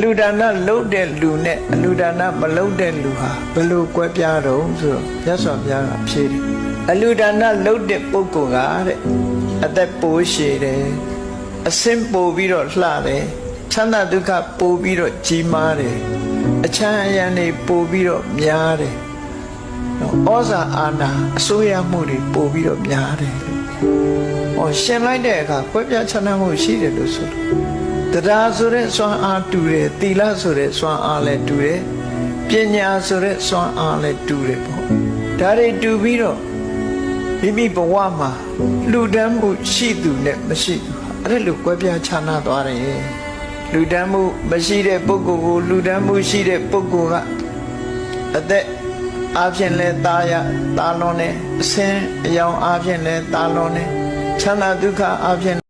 လူဒါနလုပ်တဲ့လူနဲ့အလူဒါနမလုပ်တဲ့လူဟာဘယ်လိုကွဲပြားတော့ဆိုတော့မြတ်စွာဘုရားကဖြေတယ်အလူဒါနလုပ်တဲ့ပုဂ္ဂိုလ်ကတဲ့အသက်ပိုးရှည်တယ်အစင်းပိုပြီးတော့လှတယ်ချမ်းသာဒုက္ခပိုပြီးတော့ကြီးမားတယ်အချမ်းအယံတွေပိုပြီးတော့များတယ်ဩဇာအာဏာအစိုးရမှုတွေပိုပြီးတော့များတယ်ဟောရှင်လိုက်တဲ့အခါကွဲပြားခြားနားမှုရှိတယ်လို့ဆိုလို့တရားဆိုတဲ့စွမ်းအားတူတယ်သီလဆိုတဲ့စွမ်းအားလည်းတူတယ်ပညာဆိုတဲ့စွမ်းအားလည်းတူတယ်ပေါ့ဒါတွေတူပြီးတော့မိမိဘဝမှာလူတန်းမှုရှိသူနဲ့မရှိသူအဲ့လိုကွဲပြားခြားနားသွားတယ်လူတန်းမှုမရှိတဲ့ပုဂ္ဂိုလ်ကိုလူတန်းမှုရှိတဲ့ပုဂ္ဂိုလ်ကအသက်အားဖြင့်လဲတာလွန်တယ်အစင်းအယောင်အားဖြင့်လဲတာလွန်တယ်ချမ်းသာဒုက္ခအားဖြင့်